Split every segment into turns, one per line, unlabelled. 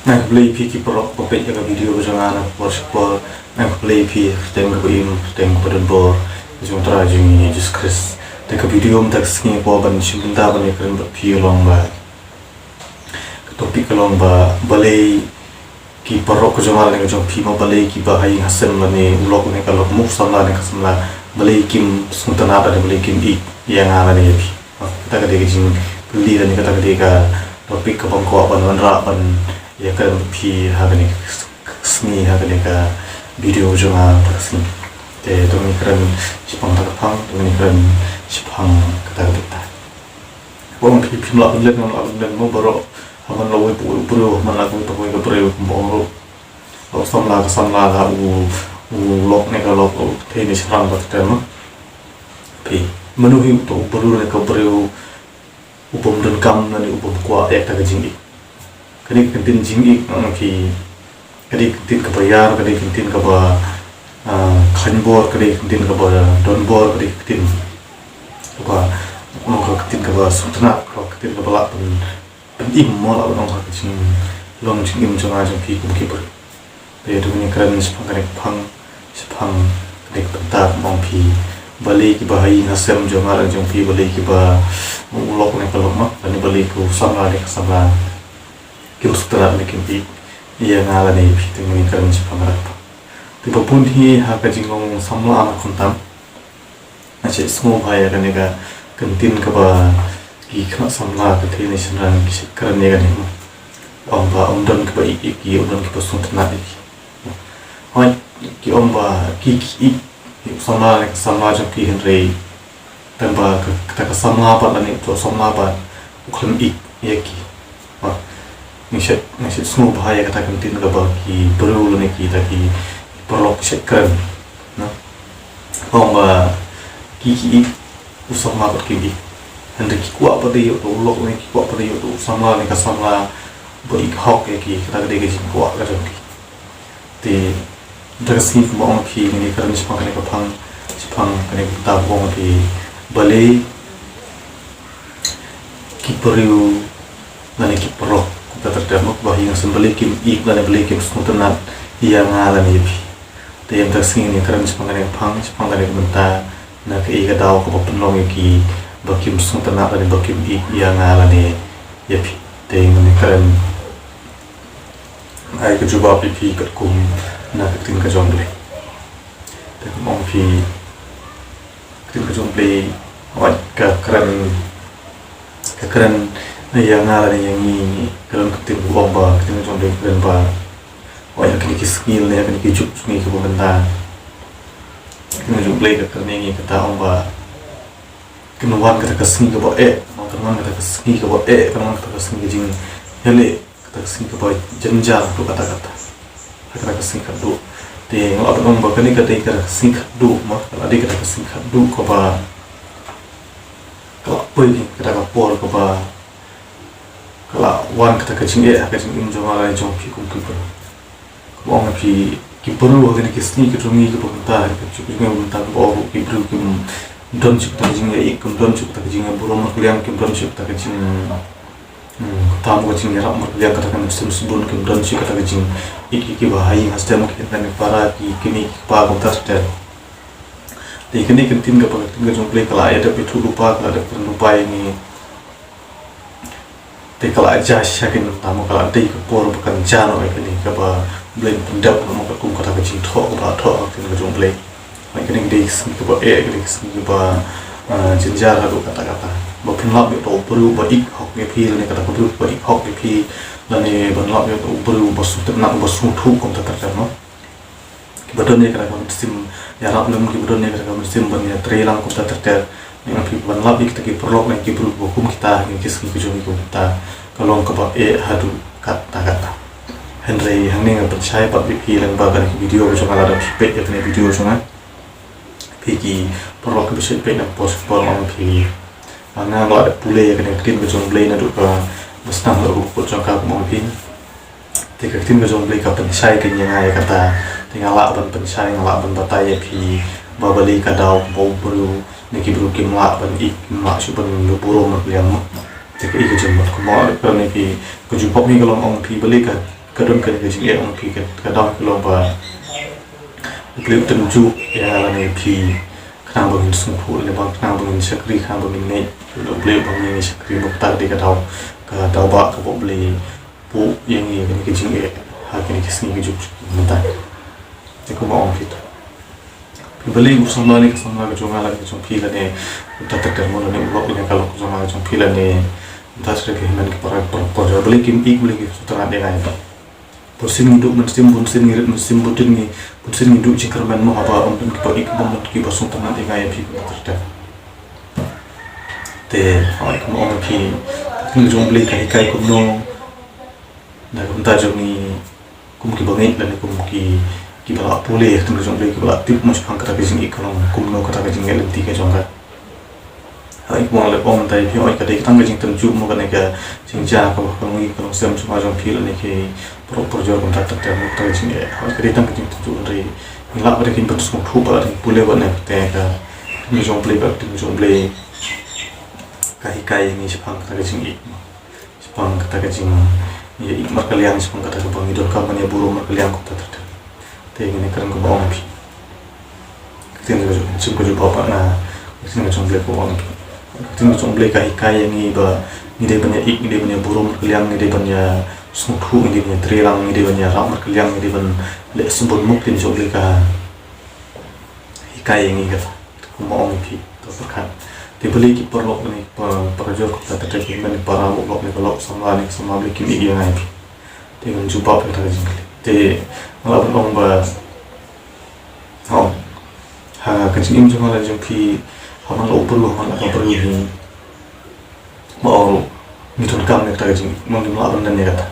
Nah, beli pi perok popek jaga video jangan worship nah beli pi teng ko im teng ko den bor jung tra jung Jesus Christ te ka video mtak sni ko ban chimta ban kan pi long ba topik long ba balai ki perok ko jangan dengan jong pi ma balai ki ba hai hasem mane ulok ne kalok muk samla ne kasamla balai kim sungtana da balai kim I yang ala ne pi kita ka de jing beli dan kata ka topik ka bangko ban ra ban ya kan pi hagani sni hagani ka video jonga taksni te doni kran sipang takapang doni kran sipang kata kita wong pi la ulen mo baro haman lawe bro man la ko to ko bro mo lo samla ha u lok ne ka lok te ni srang ba tem pi manu hi to bro ne ka bro upom dan kam na ni upom kwa ek ta jing kani kentin jing ki kani kentin ka bayar kani kentin ka ba khanbor kani kentin ka ba donbor kani kentin ka kentin ka ba sutna ka kentin ka ba pen im mo la nong ka jing long jing im jonga jong pi kum ki ber te tu ni kran spang kani ta mong pi bali ki ba hai na sem jonga jong pi bali ki ba ulok ne kalok ma ani bali ku samla ne samla kim sutra ne kim pi ia ngala ne pi tu ni kan sepamara pa ti papun hi ha ka jingong samla ana kontam ache small bhai ka ne ka kantin ka ba ki khna samla ka the ne sanran ki kran ne ga ne om ba om don ka ba ki om don ki pa suntna ne hoi ki om ba ki samla jong ki hen re tamba ka samla pa ne to samla pa ukhlem ya ki ngishet semua bahaya kata kantin ka ba ki perlu ne ki ta ki perlu sekran na ong ba ki usam ma ki bi ande ki ku apa de yo to lok ne ki ku apa de yo to samla ne ka samla ba ik hok ki kata de ki ku ka ki te drasi mo ong ki ni ka ni spang ka pang ka ni ta bong ki bale ki perlu na ne ki perlu terdapat bahwa yang sembeli kim iklan beli kim semutan yang ngalan ibi te yang tersing ini keren sepangan yang bentar nak iga daw ko penlong ki bakim semutan dan bakim yang ngalan ibi te yang keren ai ke jawab ibi kat kum nak tin ka jomble te mong pi tin ka jomble wat ka keren yang ngalan yang ini kalau ketin bomba ketin jomble keren ba wah kini ki skill ne kini ki juk ni ke benda kini jomble ka keren ni kata omba kini wan kata kasni ke ba wan kata kasni ke ba kan kata kasni jing hele kata kasni ke ba janjar tu kata kasni ka do te ngap omba kini kata kasni ka do ma kalau ada kata kasni ka do ko ba kalau poi kata ka por ko ba kalau wan kata kecing im joma lai jom pi kum kiper bong pi kiper wo gani kisni ke tungi ke bentar ke cukup ngai bentar bo kiper kim don cuk ta jing kum don cuk ta jing burom kliang kim don cuk ta jing tamu ke jing ram kliang kata kan sim subun kim don cuk ta jing iki bahai hastem ke tan para ki kini pa bentar ter te kini kentin ke jom play kala ada pitu lupa ada lupa ini te kala aja syakin tamu kala dei ko por bukan jano ke ni ka ba blend pendap mo ka kum kata ke tho ba tho ke ni jong play mai ke ni dei sni ko ba ke ni sni ba jinjar ha kata ba penlap to peru ba ik hok ke pi ni kata peru ba ik hok ke pi dan ni penlap to peru ba su nak ba su thu kom ta ta no ki ba don ni kata sim ya rap lem ki ba don ni kata sim ban ya trelang kom ta ta dengan pikiran lebih kita perlu lagi perlu hukum kita yang kisah kejung kita kalau kebab hadu kata Henry hangning percaya pak pikiran bagan video jangan ada pipet ya kena video jangan piki perlu ke bisa pipet nak post orang piki angin kalau ada pule ya kena kitin kejung play nak ke mesti nak rumput jangan mau pin tiga kitin kejung play kapan saya kenyang ya kata tinggal laban pensai laban batai pi babali kadau bau baru neki bru kim la ban ik ma su ban lu buro ma liam te ke ke jam ko ma ka neki ko ju pop ni galong ong pi bali ka kadon kan ke jing ong pi ka dong ke lomba beli tenju ya la ne pi khang bang sung phu le bang khang bang sakri khang bang ne lo beli bang ni sakri mo ta de ka dau ba ka bo beli pu yang ni ke jing ha ke ni sing ke juk mata te ko ma ong pi beli usang la ni ka sang la ka jong ala ke jong pi la ne ta ta ka mo ne lo ni ka lo jong ala jong pi la ne ta sre ke himan ke para beli kim ik beli ke sutra de ga ba Pusin hidup mesti pusin ngirit mesti butin ni pusin hidup jika man mau apa untuk kita ikut ki pasung tangan dengan yang pi terda te ai ko om pi ni jong beli kai ko no na ko ta jong ni kum ki bangai dan kum ki bala pule tu jong beli ki bala tip mas phang kata jing ikolong kum no kata jing ngel ti ka jong ka ai ko le om tai pi ai ka de tang jing tan ju mo ka ne ka jing ja ko ngi ko sem suma jong pi le ke proper jor kontak tak mo ta jing e ha ka de tang jing tu ri ni la ba de kin patus mo thu ba ri pule ba ne te ka ni jong play ba ti jong play kai ni sepang kata jing ik sepang kata jing ya ik mar kalian sepang kata bang idol ka ban ya buru mar kalian ko ta te ni kan ko ba pi tin ni jong ko ba pa na tin jong play ko on tin jong play kai ni ba ni de ban ya ik ni de ban ya buru mar kalian ni de ban ya sung thu ni de trilang ni de ban ya ra mar kalian ni de ban le sumbon muk tin jong play ka kai ni ka ko ma on pi to perkan beli ki perlok ni perjor kota terjadi ni para mulok ni kalau sama beli kimi yang ai dengan jumpa pada jingkli te ngalapan ong ba ha kencing im jong la jong pi haman lo perlu haman apa perlu ni mau ni ton kam ni kata jing mau ni ngalapan dan ni kata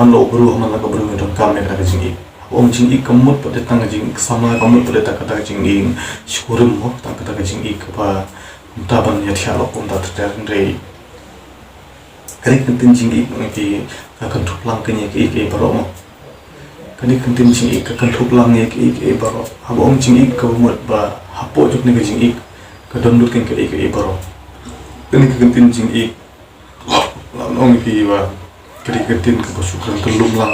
man lo perlu haman apa perlu ni ton kam ni kata jing om jing ik kamut pada tang jing sama kamut pada kata jing ing syukurum mo tang kata jing ik ba taban ya thialo kum ta ter re kani kantin jing ik ngi ka kan thuplang kani ke baro mo kani kantin jing ik ka kan thuplang ngi ke baro hab om jing ik ka mut ba hapo juk ni jing ik ka don lut ke baro kani kantin jing ik la nong pi ba kani kantin ka syukran telum lang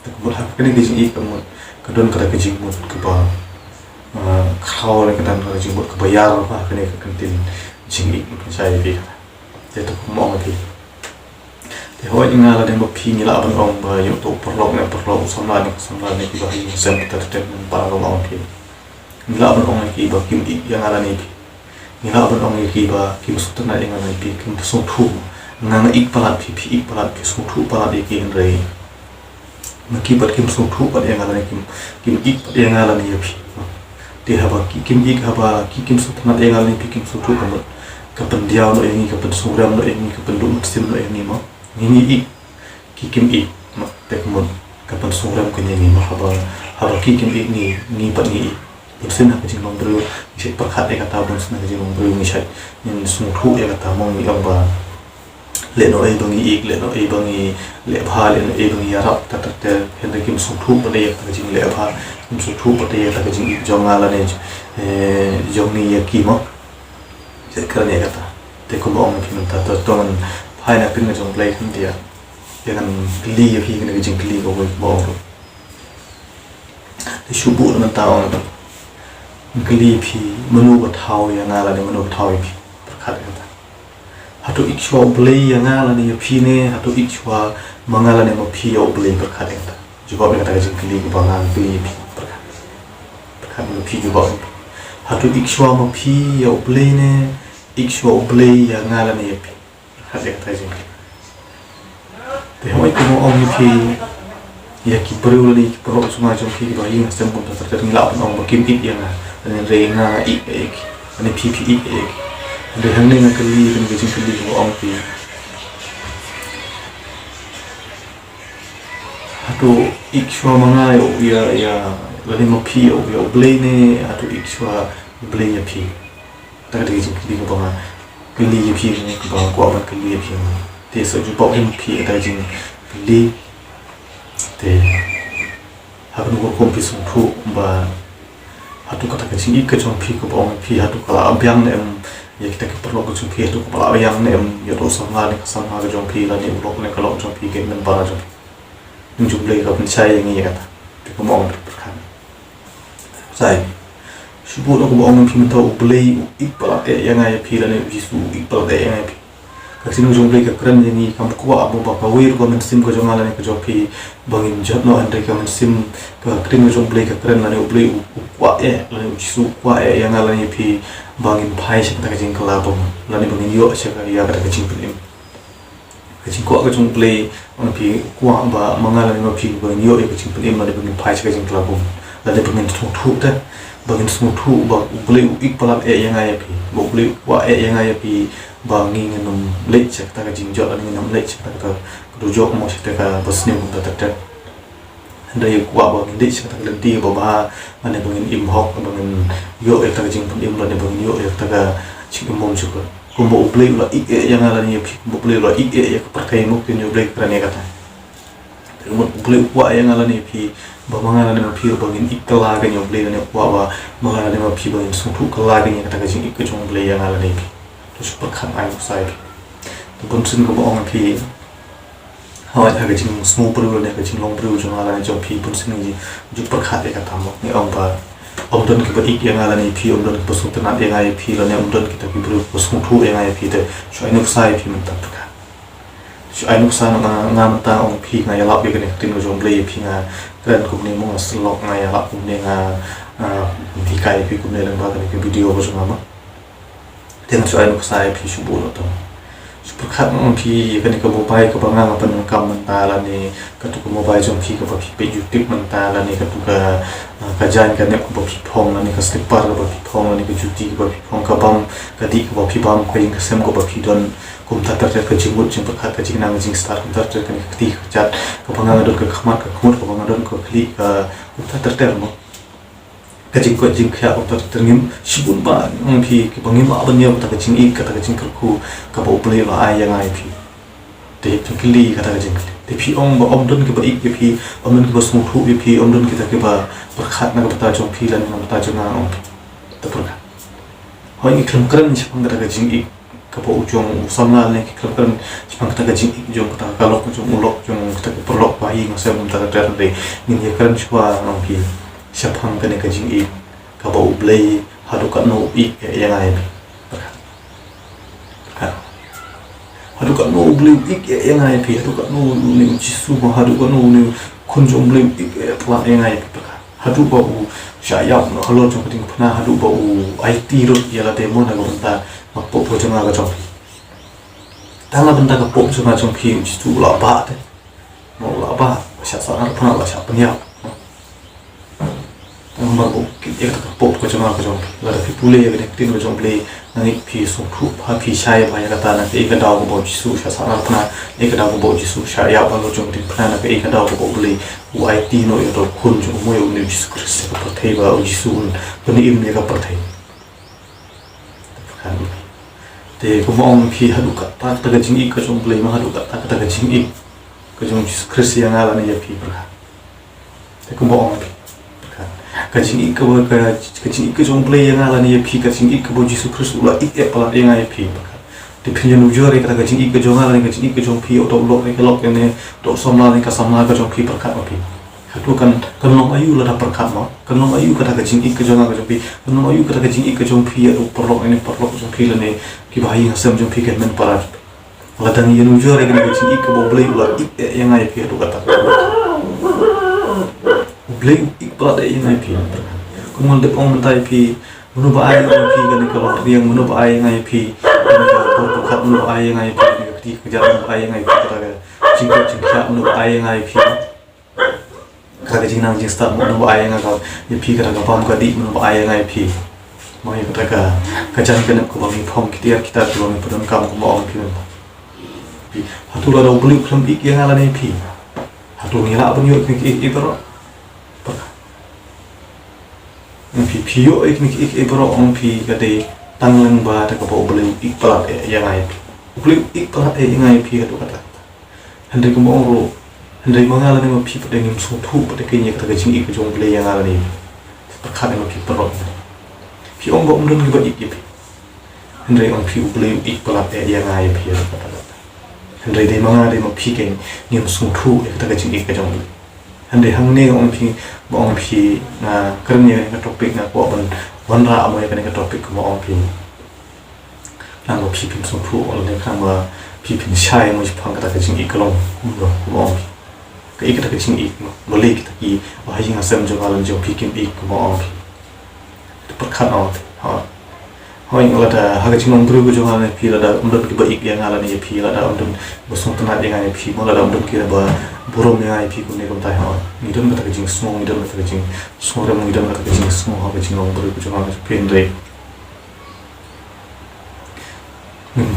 ta ko ha kani jing ik ka mut ka don ka jing mut ka ba kau ni kadang kadang jing buat kebayar apa kena kantin jing ik saya bi jadi tu mau lagi thì hỏi những là đem một phi như là bên ông và yếu tố perlok xong là ni kita ini sem kita tetap para orang phi như là bên ông này kita kim ik yang ada ni phi như là bên ông này kita kim sutana yang ada ni phi kim sung thu ngang ik palat phi sung thu palat ik yang rei makibat kim sung thu pada yang ada ni kim ik yang ada ni phi dia haba kim ik haba kim sutana yang ada ni phi kim sung thu kapan dia no ini kapan suram no ini kapan dum sim no ini mo ini ik kim ik ma tekmon kapan suram ko ni mo haba kim ik ni pat ni sin ha jing long bru ni pakhat e kata bon sin jing long bru ni sai ni sung thu e kata mong ni amba le no e bangi ik le no e bangi le bha le no e bangi ya rap ta ta hen de kim sung thu pa de ta jing le bha kim sung thu pa de ta jing jonga la ne jong ni ya ki mo kerana ya kata, tekun orang mungkin tak tahu tuan hai nak kena jom play kan dia, jangan keli ya kena jeng keli kau bawa tu. Di subuh dengan tahu orang keli pi menu bertahu yang ngala ni menu bertahu pi berkat kata. Hatu ikshwa play yang ngala ni pi ni, hatu ikshwa mangala ni mau pi yang play berkat kata. Juga mereka kata jeng keli kau bangang keli pi berkat pi juga. Hatu ikshwa mau pi yang play ni ikshwa play yang ngala ni pi hade kata jing te hoi ko om ni pi ya ki perlu ni pro sunga jong ki ba yin sem pun ta ter ngla on om kim ik yang ani re nga ik ani pi ik de hang ni na kali ni ke jing kali ko om pi hatu ikshwa manga ya lani mo pi ya play ni hatu ikshwa play ya pi tak ada jing kili ko ba kili pi ni ko ba ko ba kili pi te so ju ba him pi ta jing kili te ha no ko kompi sung thu ba hatu kata ka jing ik ka jong pi ko ba pi hatu kala abyang ne ya kita ke perlu ko jong pi hatu ko ba abyang ne ya do sama ni ka sama ga jong pi la ni ulok ne ka lo jong pi ke men ba jong jumlah ka saya yang iya kata ko mo perkan sai subuh ko mo ang pimenta ublay ipala yang ay pila ni jisu ipala yang ay kasi nung jumlah ka kran ni kam kuwa abo ba kawir ko man sim ko jongala ni ko jopi bangin jatno andre ka man sim ka kring jumlah ka kran la ni ublay kuwa la ni jisu kuwa yang ala ni pi bangin pai sa ta ka jing kalabong la ni bangin yo sa ka ya ka jing pilim kacing kuat kacing play orang pi kuat ba mengalah ni pi bangin yo kacing play mana bangin pai kacing kelabung lalu bangin tuh dah bangin tuh ba play ikpalap yang ayah pi ba play kuat yang ayah pi bangin num late cek tak kacing jauh lagi num late cek tak kerujok mau cek tak bosnya pun tak hendak kuat bangin late cek tak lenti ba mana bangin imhok bangin yo tak kacing play mana bangin yo tak cing umum juga kumbo ublay la yang ala ni kumbo ublay la ya perkai mungkin ublay kerana kata kumbo ublay wa yang ala ni pi ba mangala ni pi bangin ikla kan ublay ni wa ba mangala ni pi bangin sutu kala kan kata kajing ikjong ublay yang ala ni pi terus perkan ai sai tu pun sun ko ong pi hawa ta kajing small pro ni kajing long pro jong ala ni jong pi pun sun ni ju perkhat ya kata mo ni ong ba omdon kita ik yang ala ni pi omdon kita pasung tenat yang ai pi la ni omdon kita pi bro pasung thu yang ai pi te so ainuk sai pi men tak ka so ainuk sa na ngam ta ong pi nga ya lap bi kan tin jong blei pi nga kran kum ni mo slok nga ya lap kum ni nga di kai pi kum ni lang ba kan video ko jong ma ten so ainuk sai pi shu bu lo to super khat ong pi kan ka mobile ka banga nga pan kam man ta la ni ka tu mobile jong pi ka pa pi YouTube man ta la ni ka tu ka kajan kan ne ko pi phong la ni ka slipper ka pi phong la ni ka juti ka pi phong ka bam ka di ka pi bam ka ing ka sem ko pi don kum ta ta ka jingut jing khat ka jing nang jing star kum ta ta ka ni ti ka chat ka banga nga don ka khmat ka khmut ka banga don ka kli ka kum ta ta mo ka jing ko jing kha kum ta ta ngim shibun ba ong pi ki bangim ba ban yam ta ka jing ik ka ta ka jing ku ka ba uplay la ai yang ai pi te kli ka ta ka jing te pi ong ba om don ki ba ik pi om don ki ba smu thu pi om don ki ta ki ba perkhat na ka ta jong pi lan na ta jong na ong ta perkhat hoi ni kram kran ni chapang ka jing ik ka ba ujong samla le ki kram kran chapang ka jing ik jong ka ka lok jong ulok jong ka perlok ba hi ngasem ta ta de ni ye kran chwa ong pi chapang ka ne ka jing ik ka ba ublay hadu ka no ik yang ai hadu ka no ublay ik yang ai pi hadu ka no ni jisu ba hadu ka no ni kunjong ublay ik pla yang ai pi hadu ba u syayap no halo jong ting pna hadu ba u IT ro ya la demo na ko ta ma po po jong ga jong tanga benda ka po jong ga jong pi jisu la ba te mo la ba sha sa na pna la sha pnya Nomor bukit ya kata pop ko jama ko jom la pi pule ya kata tin ko jom play nang pi so thu pha pi shai ba ya kata na ke ka daw ko bo jisu sha sa na pna e ka daw ko bo jisu sha ya ba lo jom tin pna na ke ka daw ko bo play wai ti no yo to kun jo mo yo ni jisu kris ka pa thai ba jisu un pani im ne ka pa thai te ko mo ong pi hadu ka ta ta ka jing ik ka jom play ma hadu ka ta ka jing ik ka jom jisu kris ya ngala ni ya pi pra te ko mo ong kacing ik ke jong play yang ala ni pi kacing ik bo jisu kristus ula ik pala yang ai pi depending on jore kata kacing ik ke jong ala ni kacing ik ke jong pi auto lok ni lok ni to somla ni ka samla ka jong pi perkat pi hatu kan long ayu la da perkat ma kan long ayu kata kacing ik ke jong ala pi kan long ayu kata kacing ik ke jong pi au perlok ni perlok jong pi la ni ki bahi ngasam jong pi kan men para la dan yenu jore kan kacing ik ke bo play ula ik yang ai pi hatu kata Blay ikpala de yang ai pi kumul de ong mentai pi menu ba ai ong pi kan kalau riang menu ba ai ngai pi kan ko khat menu ba ai ngai pi ti kejar menu ai ngai pi kata jingkha menu ba ai ngai pi kata jing nang jing start menu ba ai ngai ka ye pi kata ka pam ka di menu ba ai ngai pi mai kata ka kajan kan ko ba mi phom kita ko mi pudon kam ko ong pi hatu la do buli kham ik yang ala nei pi hatu ni la ban yo ik ro pi pio ik bro on pi kate tanglang ba ta ka bo beli ik pala yang ai beli ik pala yang ai pi ka to kata hande ko mo ro hande mangala ne pi pa dengim so thu pa de kenya ka jing ik jong beli yang ala ni pa kha ne pi pro pi ong bo ndon ba ik pi hande on pi beli ik pala yang ai pi ka kata Henry de manga de mo piking ni sung thu ta ka jing ik ka jong Henry hang ne ong pi na kernya ka topik na ko ban wanra amoy ka topic mo ong pi nang mo pi sung thu ol ne khang ma pi shai mo phang ka jing ik long mo ong pi ka ik ka jing ik mo le ki ta ki wa jing asam jong alan jong pi ik mo ong pi par khan out ha Hoi ngala haga jingong buru jo ngala pi la da undon ki ba ik yang ngala ni pi la da undon bosong tana yang ngai pi mo la da undon ki ba burom yang ngai pi kun ne kom tai ha ni don ka jing smong ni don ka jing smong ram ni don ka jing smong haga jingong buru jo ngala pen re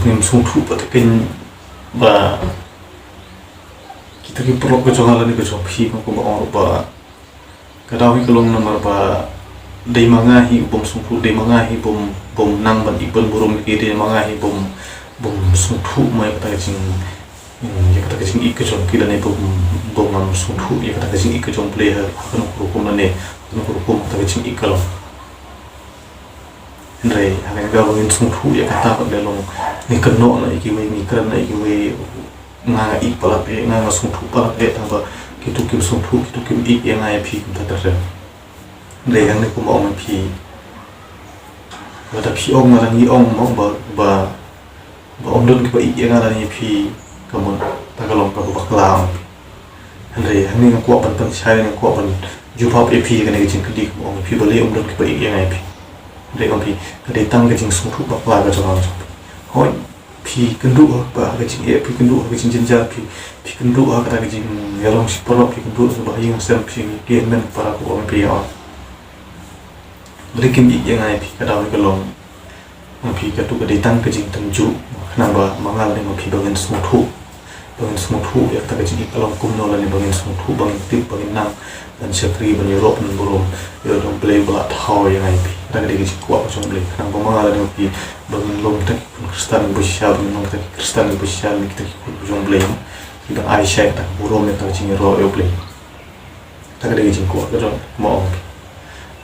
min sung thu pa ken ba kita ki pro ko jo ngala ni ko jo pi ko ba ka daw hi kolong number ba dei manga hi bom sung thu dei manga hi bom nang ban ipon burum ki dei manga hi bom sung thu mai ka jing ya ka jing ik jong ki la ne bom nam sung thu ya ka jing ik jong play ha kan ko ko na ne kan ko ko ka jing ik lo ndai ha ga ga win sung thu ya ka ta ba le long ni kan no na ki we ni kan na ki we nga ik pala pe nga sung thu pala pe ta ba ki tu kim sung thu ki tu kim ik ya nga ya phi ta ta re Ndai yang ni kuma ong pi Wata pi ong ngala ni ong ong ba ong don ki ba ik yang ngala ni pi Kamun tagalong ka ba klang Ndai yang ni ngakwa pan shai ngakwa pan jupap e pi ka ni jing kudi kuma ong pi ba le ong don ki ba ik yang ngai pi Ndai ong pi ka dei tang ka jing sung thu ba kla ka jong ang Hoi pi kendu ba ka jing e pi kendu ka jing jinja pi kendu ka ta ka jing yalong si polo pi kendu ba hing sem pi ki men para ko ong pi ya Berikim ik yang ai pi ka daw ka long pi ka tu ka dei tang ka jing tang ju nang ba mangal ni mo pi bangin sung thu ya ta ka jing ik long kum no la ni bangin sung thu bangin tip bangin nang dan sakri ban Europe nan burum yo dong play ba thaw yang ai pi ta ka dei jing ko pa jong play nang ba mangal ni pi bangin long tak kristan bu sha bangin long tak kristan bu sha ni ta ki jong play ki ba ai sha ta burum ni ta jing ro yo play ta ka dei jing ko ka jong mo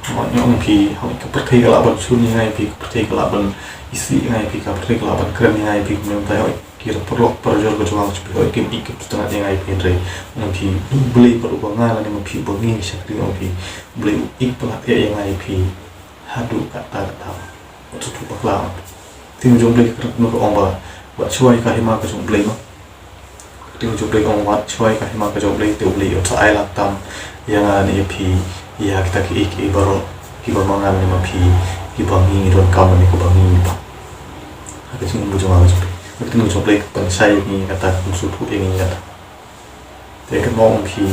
Ong pi hoi ka perthai ka laban sun ngai pi ka perthai ka laban isi ngai pi ka perthai ka laban kran ngai pi mem tai hoi kira perlok perjor ka jawang pi hoi kim ik putana ngai pi re ong pi beli per uang ngala ni pi bongi sakri ong pi beli ik pala e ngai pi hadu ka ta ta tu tu pakla tim jom beli ka no ong ba chuai ka hima ka jom beli ma tim jom beli ong wa chuai ka hima ka jom beli te beli o ta ai lak tam yang ani pi ya kita ki baro ki ba mangan ni ma pi ki bangi ron kam ni ko bangi pa ka sing bu jama ju ka tin ju play pan sai ni kata su pu e ni kata te ka mong pi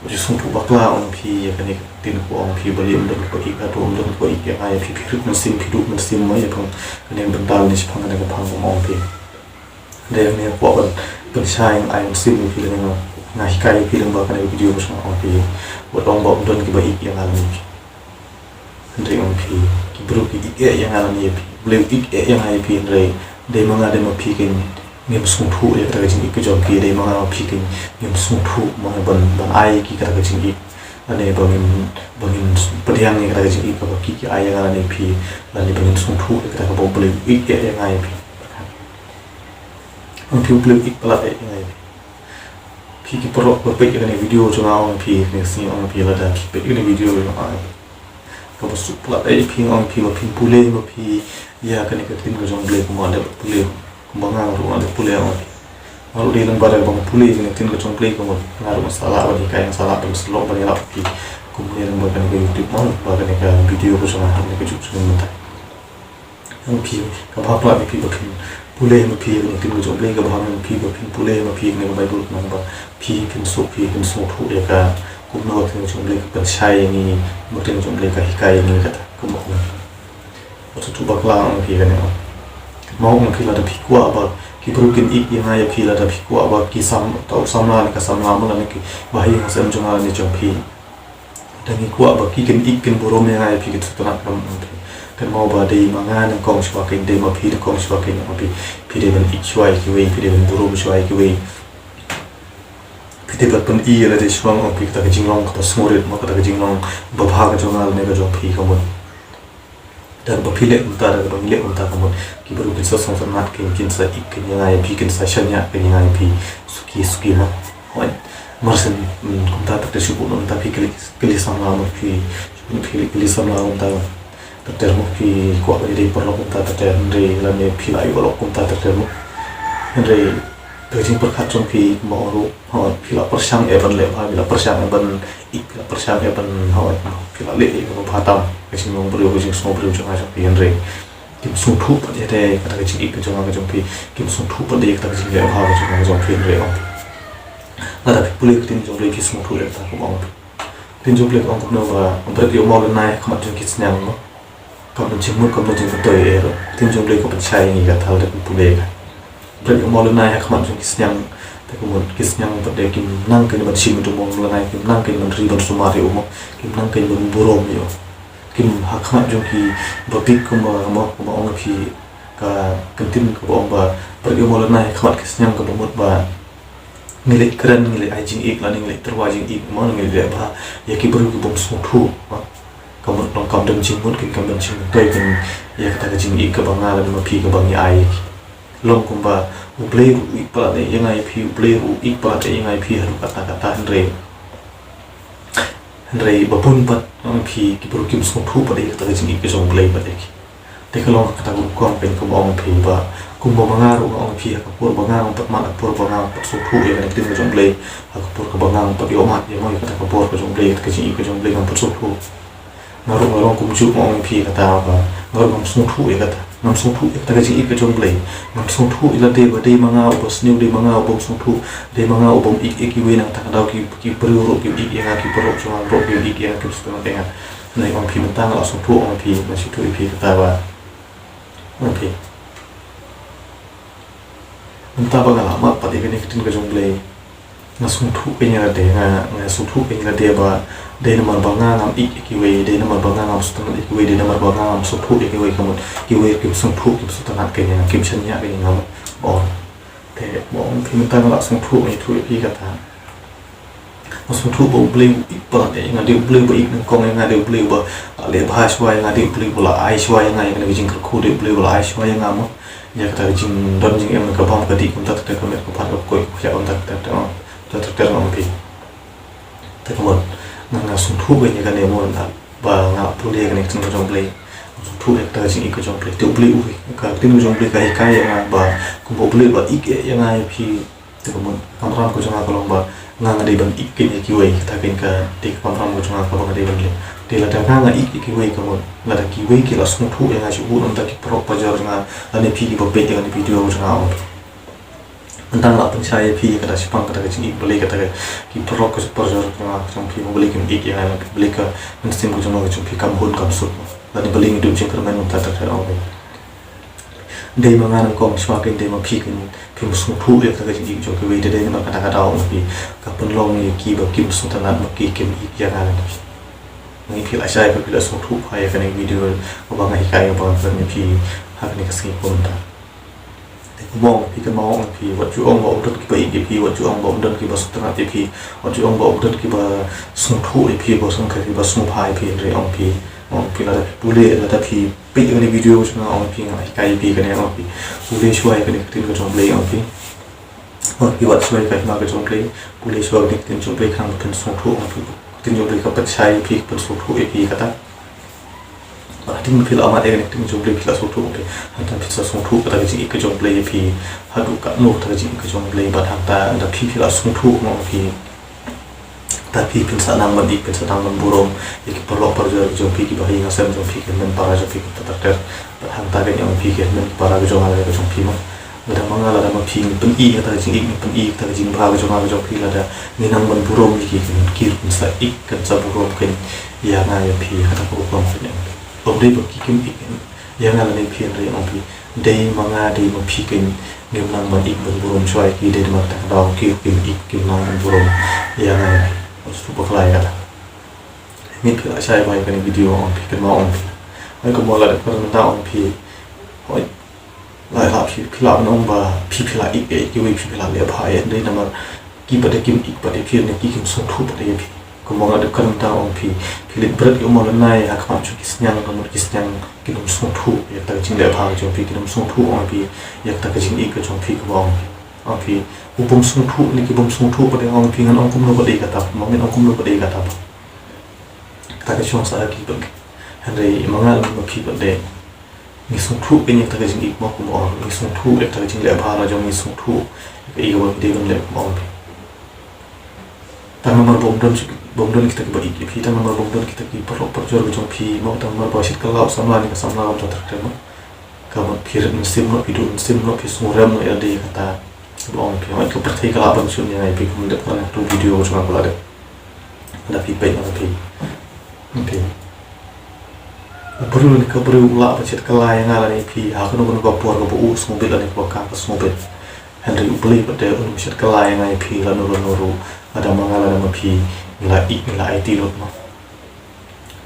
ju sung pu bakla on pi ya ka ni tin ko on pi bali on ko ki ka to on ko i ke ai pi pi man sim pi du man sim ma ya ko ka ni ban dal ni si phang na ka phang mong pi de ni ko ban sai ai sim pi le na hikai pi leng ba ka ni video so on pi buat orang bawa don ki baik yang alami Ndai ong pi ki bro ki ik yang alami pi boleh ik yang ai pi ndai dei manga de ma pi kin ngem sung thu ya ka jing ik jom ki dei manga pi kin ngem sung thu ma ban ai ki ka jing ik ane bangin padiang ni ka jing ik ka ki ai yang alami pi lan ni bangin sung thu ka ka boleh ik yang ai pi ong pi boleh ik pala yang ai pi ki perlu berpikir ni video cuma orang pi ni sini orang pi ada pikir ni video yang ai kalau supla pi orang pi pule ya kan ikat tin ko jong blek mo ada pule kumbangang ru ada pule orang malu di lembar bang pule ni tin ko jong blek mo ngaru masalah bagi kayak salah pun slow bagi lap pi kemudian lembar kan YouTube mau bahkan ni video ko cuma ni ko cuma minta orang pi kapal pula pi pule ma pi ni tin ko jong blek ka bahang pi pule ma pi ni ko Bible nang ba pi so thu de ka kum no tin jong blek kan shai ni mo tin jong blek ka hikai ni kata kum mo tu bakla ang pi kan mau ang pi la da pi kwa ba ki broken ik yang ai pi la da pi kwa ba ki sam ta samla ka samla mo la ni ki bahi hasam jong ni jong pi dan ni kwa ba ki kan ik kan borom yang ai pi ki tu na kam kan mau ba dei mangan kong shwa kin dei ma pi de kong shwa kin ma pi de ban ik shwai ki we pi de ban borom shwai ki we pi de ban i la de shwang ang pi ta ka jinglong ka smorit ma ka ta ka jinglong ba bha ka jong al ne ka jong pi ka mo dan bapilek unta dan bapilek unta kamu kibaru kinsa songsanat kinsa ik kenyangai pi kinsa shanya kenyangai pi suki na hoi marsen kunta tak tersibuk unta pi kili samla mo pi kili samla unta tak termo pi ko dari perlu unta tak terre lame pi lai wala unta tak termo andre terjing perkat jong pi mo ru hoi pi la persang eban le pi la persang eban ik la persang eban hoi pi la le ko phatam kecing mong beriu kecing semua beriu jangan sampai yang reng kim sung thu pada dia kata kecing ik jangan kecing pi kim sung thu pada dia kata kecing dia apa jangan kecing pi reng nada pi boleh kecing jong pi sung thu lekta ko bang tin jong lek angkut nawa beriu mau lenai kamat jong kits nyang mo kamat jing mut kamat jing betul ero tin jong lek ko percaya ni kata ada boleh beriu mau lenai kamat jong kits nyang kemudian kisnya pada kim nang kini bersih untuk mau lenai kim nang kini menerima sumari umum kim nang kini memborong yo kim hakmat jongki bapik kuma ong pi ka kentin ko ba pergi mo lenai hakmat kisnya ka bomot ba ngilik keren ngilik ajing ik lan ngilik terwajing ik mo ngilik ba ya ki beru bom sungthu kamu nong kam dem jingmut ki kam dem jingmut toy kan ya kata jing ik ka bangal ma pi ka bangi ai long kumba ublei ik pa de yang ai pi ublei ik pa de yang ai pi haru kata Henry babun pat pi ki perlu kim sung thu pada kita kecing ik jong play pada ki tekalong kata kuang pen ko ong pi ba kum ba mangar ong pi ka pur bangang pat mat pur bangang pat sung thu ya kan kita jong play ka pur ka bangang pat yo mat ya mo kata ka pur ka jong play kecing ik jong play kan pat sung thu narong kum ju ong pi kata ba narong sung thu ya kata ngam sung thu kata kecing ik jong play ngam sung thu ila de ba de manga ubos new de manga ubom sung thu de manga ubom ik we nang tak dau ki perlu ki ik yang ki perlu cuma ro ki ik yang ki setengah tengah nai ong pi mentang la sung thu ong pi masih tu pi kata ba ong pi mentang ba lama pa de ni kitin ka jong play nga sung thu pe nya de nga sung thu pe nya de ba de nomor banga ngam ik we de nomor banga ngam setengah ik we de nomor banga ngam sung thu ik we kamu ki we ki sung thu ki setengah ke nya kim chen nya ke ngam or te ong pi mentang la sung thu ni thu pi kata sung thu bo bleu ik pa de nga de bleu ba ik nang kong nga de bleu ba le bha shwa nga de bleu la ai shwa nga nga jing khu de bleu la ai shwa nga mo ya kata jing don jing em ka bam ka di kum ta ta ka me ko par ko ya on ta ta ngam pi te ko nga sung thu be nya ka ne mo na ba nga pu le ka ne tin jong bleu sung thu ek ta jing ik jong bleu te bleu ka tin jong bleu ka nga ba kum bo bleu ba ik ya nga pi te ko mo kam ram ko jong ka long ba nga de ban ik ki we ta ken ka te kam ram ko jong ka ba de ban le te la ta nga ik ki we ka mo la ta ki we ki la sung thu ya nga ju un ta ki pro pa jar nga ane pi ki ba pe ya ni video jong a entang la percaya pi kata sipang kata kecing ik beli kata ki pro ko super jar nga jong pi mo beli ki ik ya nga beli ka instim ko jong pi kam hun kam sut la ni beli ni du jing kermen ta ta ta ong dei mangan kong swakin dei ma pi kim sung thu ya kata kecing ik jong ki we de ni ma kata ong pi ka pen long ni ki ba kim sung tanat ma ki kim ik ya nga ni pi la sai ko pi la sung thu pa ya kan video ko ba ngai kai ba kan ni pi ha ni ka ski ko ta mong pi kan mong pi wat ju ong ba udut ki ba ik pi wat ju ong ba udut ki ba sung tanat pi wat ju ong ba udut ki ba sung thu pi ba sung ka ki ba sung pai pi re ong pi la pule la ta pi pi ni video chuna ong pi ngai kai pi kan ong pi pule shwai kan tin ko jong play ong pi pi wat shwai ka ma ka jong play pule shwai ni tin jong play khang kan sung thu ong pi tin jong play ka pa chai pi pa sung thu pi kata tin pi la ma de ni tin jong play pi la sung thu pi han ta pi sa sung thu ka ji ik jong play pi ha du ka no ta ji ik jong play ba thang ta da pi la sung thu ong pi tapi pinsa nang mandi pinsa nang memburung iki perlu perjo jong pi ki bahi ngasem jong pi ki men para jong pi ki ter hang ta ke jong pi ki men para jong ala jong pi ma ada mangala ada ma pi pen i kata jing ik pen i kata jing ba jong ala jong pi la da ni nang memburung ki ki pinsa ik kan sa burung ken ya na ya pi kata ko ko pen om dei ba ki kim ik ya na la ni pi re om pi dei manga dei ma pi ken ngem nang ma ik memburung choi ki dei ma ta da ki ik ki nang memburung ya na super fly kata ini pi saya mai kan video on pi kan mau on pi ai ko mo la ko na on pi hoi lai la pi la on ba pi la ik ki we pi la le ba ya dei na ma ki pa de kim ik pa de pi ne ki kim so thu pa de pi ko kumong ada kan ta ong pi pilit berat yo mo nai ha kham chu kisnyang kamur kisnyang kinum sung thu yak ta jing le phang jong pi kinum sung thu ong pi yak ta ka jing ik ka jong pi ko ong pi upum sung thu ni ki bum sung thu pa de ong pi ngan ong kum no pa de ka ta ma min ong kum no pa de ka ta ta ka chong sa ki ba handai mangal ma pi ba de ni sung thu ke ni ta ka jing ik mo kum ong ni sung thu yak ta ka jing le pha la jong ni sung thu ke i ko ba de gon le ong pi tang nomor bomdon kita ke bagi pi tang nomor bomdon kita ki perlu perjor jong pi mau tang nomor basit kalau samla ni samla am tak terima kamu pir mesin no hidup mesin no pi sumram no ada kata bong pi mai ko pertai kala bang sun yang pi kum de kana tu video jong aku ada pi pai na pi oke perlu ni ka perlu la basit kala yang ala ni pi ha kono ko por ko u mobil ani ko ka mobil Henry beli pada universitas kelai yang IP lalu ada mengalah nama pi nilai IT lot mah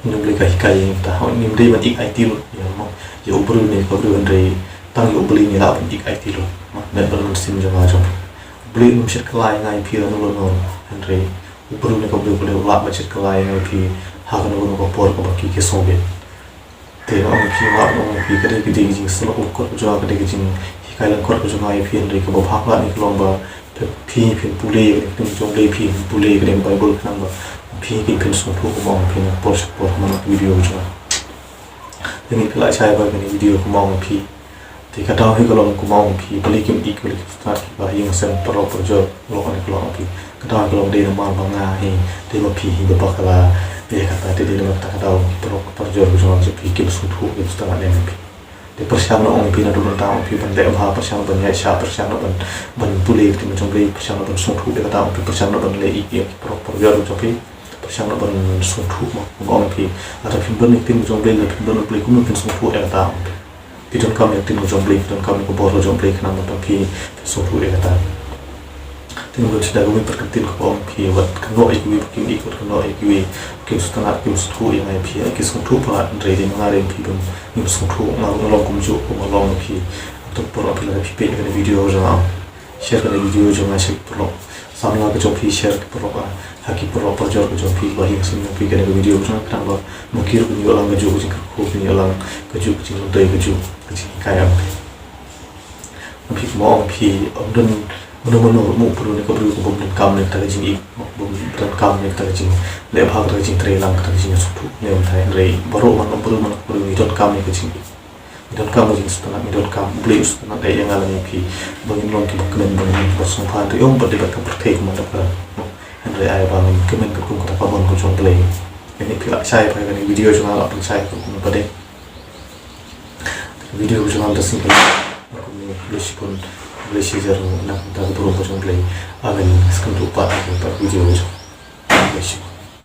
ini beli kai tahu ini beli banyak IT lot ya mah ya ubru ni kabru Henry tang ya beli nilai banyak IT lot mah dan bermesin jama jama beli universitas kelai yang IP lalu Henry ubru ni kabru beli ulah universitas kelai yang IP hakan orang kapor kabaki ke sobe te orang pi ulah orang pi kadang kadang jing selalu ukor jawab kadang kadang kailan kor ko jungai phian ri ko bhak la ni klong ba phi phin pule ni jong le phi pule grem bible khang ba phi ki phin so thu ko mong phin post man video jo ni kala chai ba ni video ko mong phi te ka taw hi ko long ko mong phi pali kim ik ko start ba yeng sem pro jo lo ani klong phi ka taw ko long de ma ba nga hi te ma phi hi ba kala de ka ta de ma ta ka taw pro jo jo phi ki so thu ki start ne phi de persiapan orang pina dulu tahu pi ban de ha persiapan ban ya sha persiapan ban pulih ti macam le persiapan ban sungthu de tahu pi persiapan ban le ik proper ya ro pi persiapan ban sungthu ma orang pi ada pi ban ti macam le pi ban le kum pi sungthu de tahu pi don kam ti macam le don kam ko bor ro pi kana ma pi sungthu de tahu tin lo tidak kami perkentin ko orang pi wat kano ikui pi ikut kano ikui ki setengah ki sungthu yang ai pi ki sungthu pa re de ngare pi ban ni sungthu ma lo kum ju ko ma lo pi to por apel pi pe ni video ja share ka video ja ma share por samla ka jo pi share por ka haki por por jo ka jo pi ba hi sun pi ka video ja ka ba mo kir ko ni olang ka jo ko ni olang ka jo ko ni dai ka jo ka ya pi mo pi don Menurut mu perlu ni kau perlu bom dan kam ni kita jing bom dan kam ni kita jing lebah kita jing terelang kita jing suatu ni orang Thai baru mana perlu ni dan kam ni kita jing dan kam jing setengah ni dan kam beli setengah day yang alami pi bangin long kita kemen bangin bersama pan tu yang berdebat ke pertek mana kan Henry ayah bangin kemen ke kum kata paman ku cuma play ini pihak saya pada ni video cuma lapang saya ke kum pada video cuma tersingkir aku ni polisi pun Malaysia nak tak berubah macam play. Amin. Sekarang tu part video macam Malaysia.